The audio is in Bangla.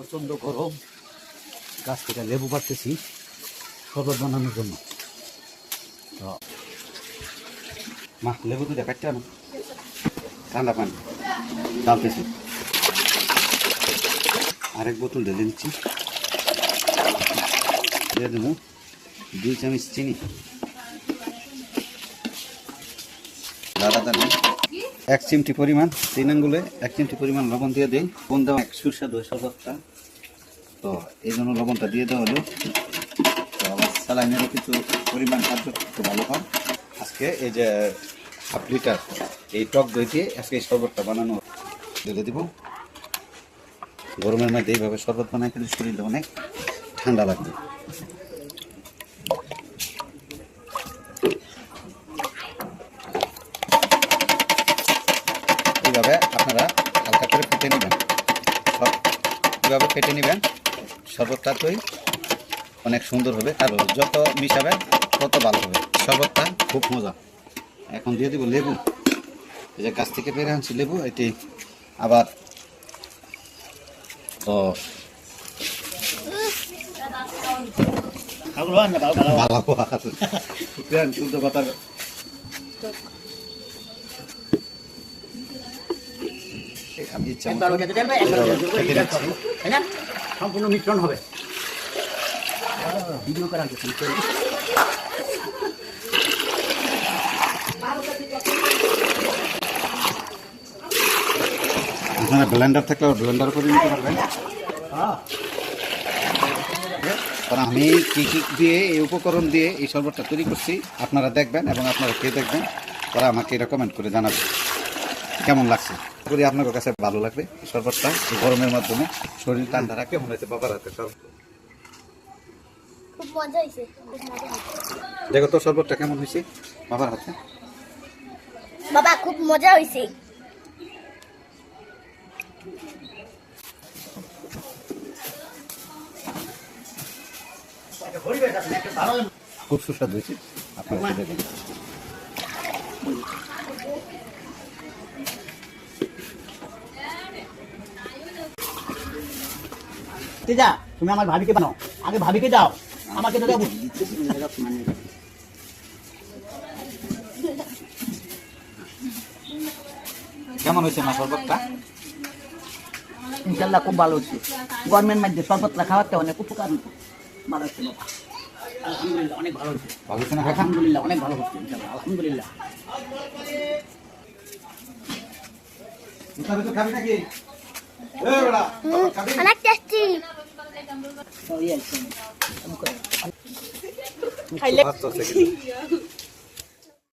প্রচন্ড গরম, গাছ থেকে লেবু পাড়তেছি শরবত বানানোর জন্য। তো মা লেবু তো দেখাচ্ছে না, ঠান্ডা পানি ডালতেছি, আরেক বোতল ঢেলে নিচ্ছি, দিয়ে দেবো 2 চামচ চিনি, দাদা 1 চিমটি পরিমাণ, 3 আঙ্গুলে 1 চিমটি পরিমাণ লবণ দিয়ে দিই। লবণ দেওয়া এক সুস্বাদু শরবতটা, তো এই জন্য লবণটা দিয়ে দেওয়া হলো। তো আবার স্যালাইনেরও কিছু পরিমাণ খাদ্য একটু ভালো হয়। আজকে এই যে 1/2 লিটার এই টক দই দিয়ে আজকে এই শরবতটা বানানো ঢেলে দিব। গরমের মধ্যে এইভাবে শরবত বানাই খেলে শরীরে অনেক ঠান্ডা লাগবে। এইভাবে আপনারা হালকা করে ফেটে নেবেন, এইভাবে ফেটে নেবেন, শরবতটা তৈরি অনেক সুন্দর হবে, আর যত মিশাবেন তত ভালো হবে। শরবতটা খুব মজা। এখন দিয়ে দেবো লেবু, এই যে গাছ থেকে পেরে আনছি লেবু, এটি আবার তো শুদ্ধ কথা সম্পূর্ণ মিশ্রণ হবে। ভিডিও করা আপনারা ব্লেন্ডার থাকলে ব্লেন্ডার করে নিতে পারবেন। কারণ আমি কী কী দিয়ে এই উপকরণ দিয়ে এই শরবতটা তৈরি করছি আপনারা দেখবেন এবং আপনারা খেয়ে দেখবেন, তারা আমাকে রেকমেন্ড করে জানাবেন কেমন লাগছে। করি আপনার কাছে ভালো লাগবে এই শরবতটা এই গরমের মাধ্যমে শরীর ঠান্ডা রাখে। মনে হচ্ছে বাবার হাতে শরবত, খুব মজা হয়েছে। দেখো তো শরবতটা কেমন হয়েছে বাবার হাতে। বাবা খুব মজা হয়েছে। খুব সুস্বাদু হয়েছে, আপনারা দেখেন। যা তুমি আমার ভাবিকে বানাও, আগে ভাবিকে দাও, আমাকে তো দেবো। কেমন হয়েছে মা শরবতটা? ইনশাল্লাহ খুব ভালো হচ্ছে। গরমের মধ্যে শরবতটা খাওয়াতে অনেক উপকার ভালো হচ্ছে বাবা। আলহামদুলিল্লাহ অনেক ভালো হচ্ছে। ভালো হচ্ছে না? আলহামদুলিল্লাহ অনেক ভালো হচ্ছে ইনশাল্লাহ, আলহামদুলিল্লাহ। অনেক টেস্টি। খাইলে